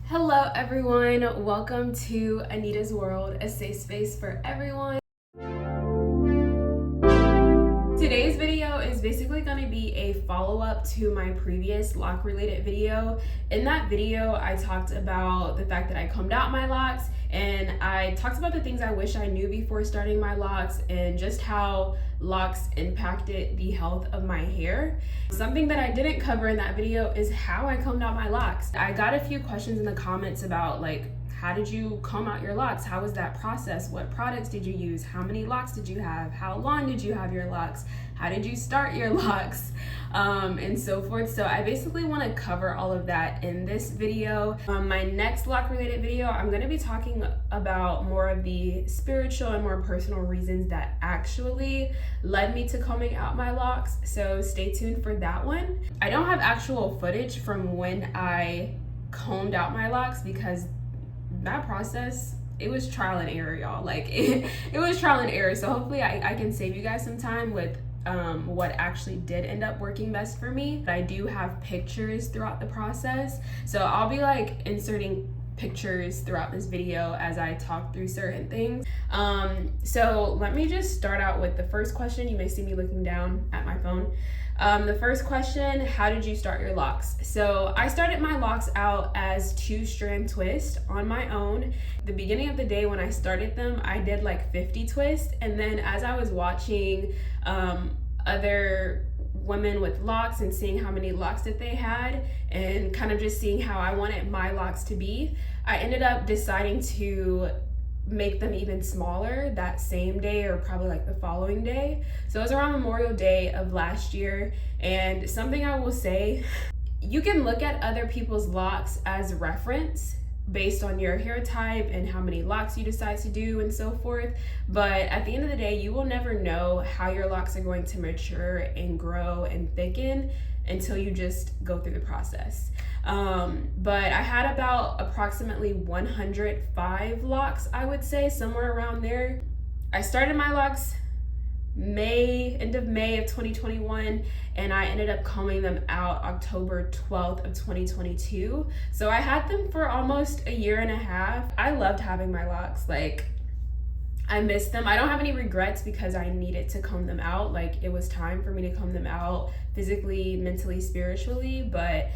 Hello everyone, welcome to Anita's World, a safe space for everyone. Today's video is basically going to be a follow-up to my previous lock related video. In that video, I talked about the fact that I combed out my locks, and I talked about the things I wish I knew before starting my locks and just how locks impacted the health of my hair. Something that I didn't cover in that video is how I combed out my locks. I got a few questions in the comments about how did you comb out your locks? How was that process? What products did you use? How many locks did you have? How long did you have your locks? How did you start your locks? And so forth. So I basically want to cover all of that in this video. My next lock related video, I'm going to be talking about more of the spiritual and more personal reasons that actually led me to combing out my locks. So stay tuned for that one. I don't have actual footage from when I combed out my locks because that process, it was trial and error, y'all. It was trial and error. So hopefully I can save you guys some time with what actually did end up working best for me. I do have pictures throughout the process, so I'll be inserting pictures throughout this video as I talk through certain things. So let me just start out with the first question. You may see me looking down at my phone. The first question, how did you start your locks? So I started my locks out as 2-strand twist on my own. The beginning of the day when I started them, I did 50 twists, and then as I was watching other women with locks and seeing how many locks that they had and kind of just seeing how I wanted my locks to be, I ended up deciding to make them even smaller that same day or probably the following day. So it was around Memorial Day of last year. And something I will say, you can look at other people's locks as reference based on your hair type and how many locks you decide to do and so forth. But at the end of the day, you will never know how your locks are going to mature and grow and thicken until you just go through the process. But I had about approximately 105 locks, I would say, somewhere around there. I started my locks end of May of 2021, and I ended up combing them out October 12th of 2022. So I had them for almost a year and a half. I loved having my locks. I miss them. I don't have any regrets because I needed to comb them out. It was time for me to comb them out physically, mentally, spiritually. But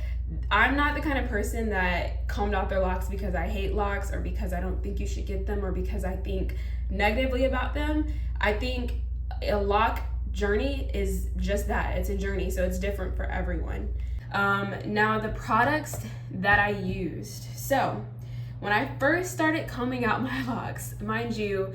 I'm not the kind of person that combed out their locks because I hate locks or because I don't think you should get them or because I think negatively about them. I think a lock journey is just that. It's a journey, so it's different for everyone. Now the products that I used. So when I first started combing out my locks, mind you,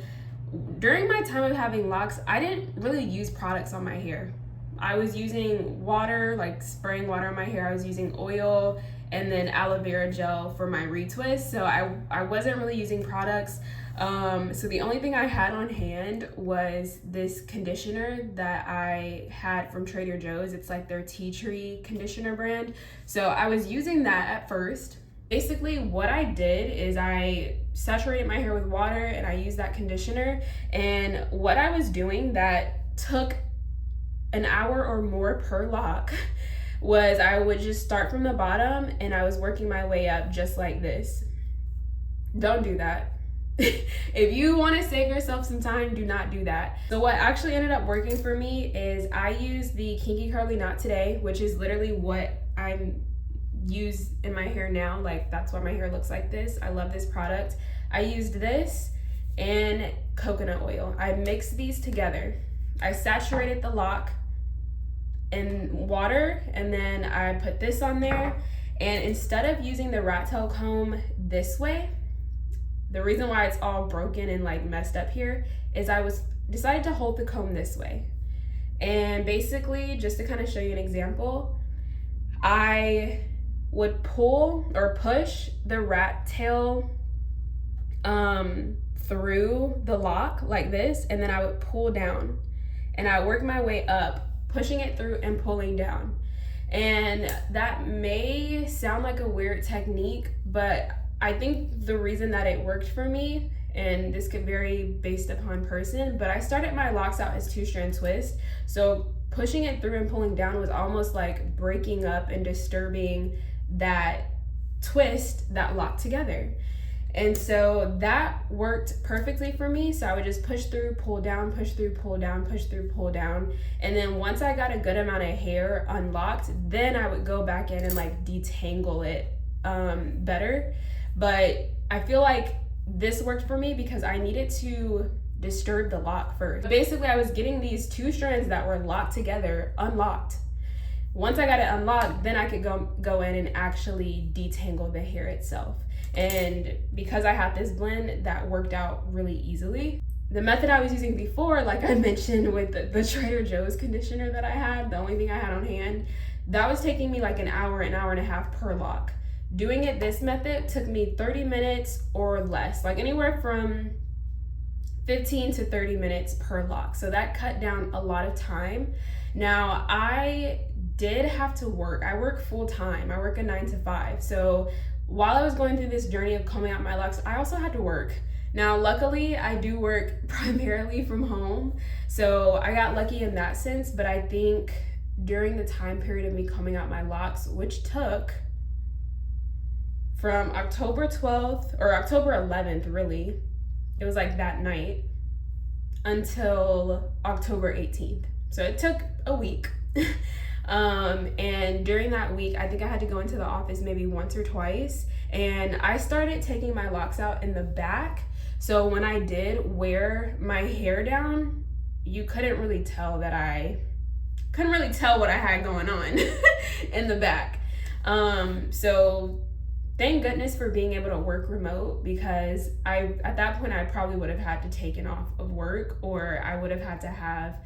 during my time of having locks, I didn't really use products on my hair. I was using water, spraying water on my hair. I was using oil and then aloe vera gel for my retwist. So I wasn't really using products. So the only thing I had on hand was this conditioner that I had from Trader Joe's. It's their tea tree conditioner brand. So I was using that at first. Basically what I did is I saturated my hair with water and I used that conditioner. And what I was doing that took an hour or more per lock was I would just start from the bottom and I was working my way up just like this. Don't do that. If you want to save yourself some time, do not do that. So what actually ended up working for me is I used the Kinky Curly Knot Today, which is literally what I use in my hair now. That's why my hair looks like this. I love this product. I used this and coconut oil. I mixed these together. I saturated the lock in water and then I put this on there. And instead of using the rat tail comb this way, the reason why it's all broken and messed up here is I decided to hold the comb this way. And basically, just to kind of show you an example, I would pull or push the rat tail through the lock like this, and then I would pull down and I work my way up, pushing it through and pulling down. And that may sound like a weird technique, but I think the reason that it worked for me, and this could vary based upon person, but I started my locks out as 2-strand twist. So pushing it through and pulling down was almost like breaking up and disturbing that twist that lock together. And so that worked perfectly for me. So I would just push through, pull down, push through, pull down, push through, pull down. And then once I got a good amount of hair unlocked, then I would go back in and like detangle it better. But I feel like this worked for me because I needed to disturb the lock first. Basically, I was getting these two strands that were locked together unlocked. Once I got it unlocked, then I could go in and actually detangle the hair itself. And because I had this blend, that worked out really easily. The method I was using before, like I mentioned with the Trader Joe's conditioner that I had, the only thing I had on hand, that was taking me like an hour and a half per lock. Doing it this method took me 30 minutes or less, like anywhere from 15 to 30 minutes per lock. So that cut down a lot of time. Now, I did have to work. I work full time. I work a 9 to 5. So while I was going through this journey of combing out my locks, I also had to work. Now, luckily, I do work primarily from home. So I got lucky in that sense. But I think during the time period of me combing out my locks, which took from October 12th or October 11th, really, it was like that night, until October 18th. So it took a week. And during that week, I think I had to go into the office maybe once or twice. And I started taking my locks out in the back. So when I did wear my hair down, you couldn't really tell what I had going on in the back. So thank goodness for being able to work remote, because at that point I probably would have had to taken off of work, or I would have had to have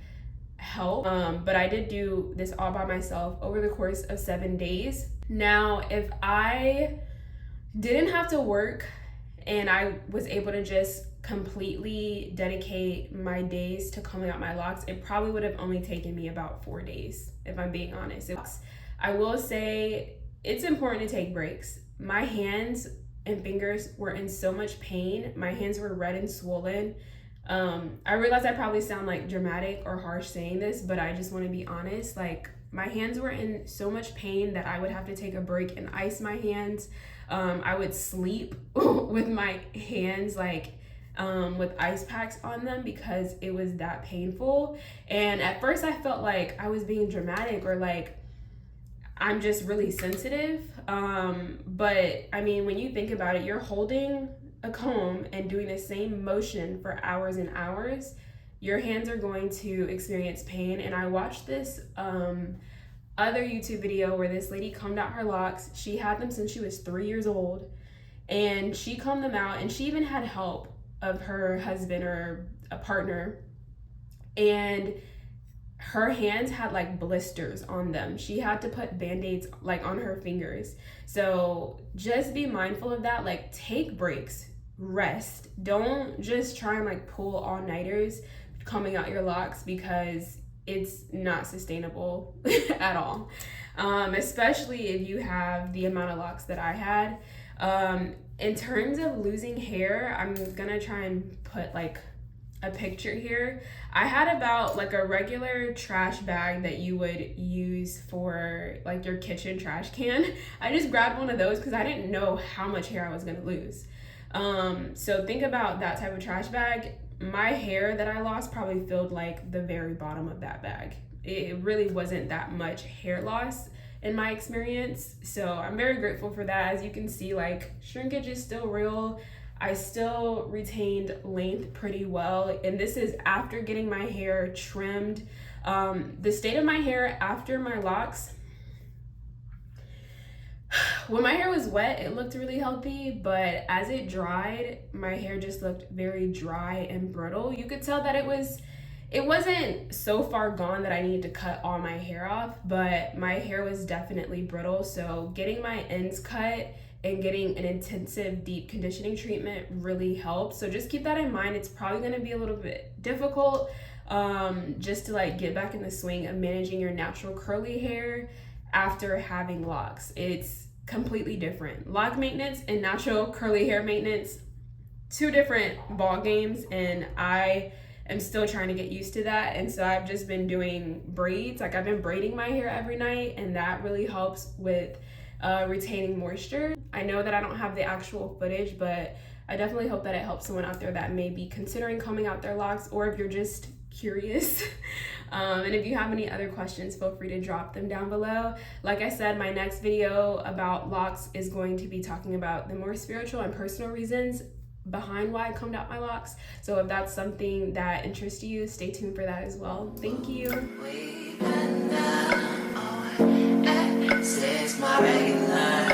help. But I did do this all by myself over the course of 7 days. Now, if I didn't have to work and I was able to just completely dedicate my days to combing out my locks, it probably would have only taken me about 4 days, if I'm being honest. I will say it's important to take breaks. My hands and fingers were in so much pain. My hands were red and swollen. I realize I probably sound like dramatic or harsh saying this, but I just want to be honest. Like, my hands were in so much pain that I would have to take a break and ice my hands. I would sleep with my hands with ice packs on them because it was that painful. And at first I felt like I was being dramatic, or like I'm just really sensitive. But I mean, when you think about it, you're holding a comb and doing the same motion for hours and hours, your hands are going to experience pain. And I watched this other YouTube video where this lady combed out her locks. She had them since she was 3 years old, and she combed them out, and she even had help of her husband or a partner, and her hands had like blisters on them. She had to put band-aids like on her fingers. So just be mindful of that. Like, take breaks, rest. Don't just try and like pull all-nighters combing out your locks, because it's not sustainable at all. Especially if you have the amount of locks that I had. In terms of losing hair, I'm gonna try and put like a picture here. I had about like a regular trash bag that you would use for like your kitchen trash can. I just grabbed one of those because I didn't know how much hair I was gonna lose. So think about that type of trash bag. My hair that I lost probably filled like the very bottom of that bag. It really wasn't that much hair loss in my experience. So I'm very grateful for that. As you can see, like, shrinkage is still real. I still retained length pretty well. And this is after getting my hair trimmed. The state of my hair after my locks, when my hair was wet, it looked really healthy, but as it dried, my hair just looked very dry and brittle. You could tell that it wasn't so far gone that I needed to cut all my hair off, but my hair was definitely brittle. So getting my ends cut and getting an intensive deep conditioning treatment really helped. So just keep that in mind. It's probably going to be a little bit difficult just to like get back in the swing of managing your natural curly hair after having locks. It's completely different. Lock maintenance and natural curly hair maintenance, two different ball games, and I am still trying to get used to that. And so I've just been doing braids. Like, I've been braiding my hair every night, and that really helps with retaining moisture. I know that I don't have the actual footage, but I definitely hope that it helps someone out there that may be considering combing out their locks, or if you're just curious. And if you have any other questions, feel free to drop them down below. Like I said, my next video about locks is going to be talking about the more spiritual and personal reasons behind why I combed out my locks. So if that's something that interests you, stay tuned for that as well. Thank you. My regular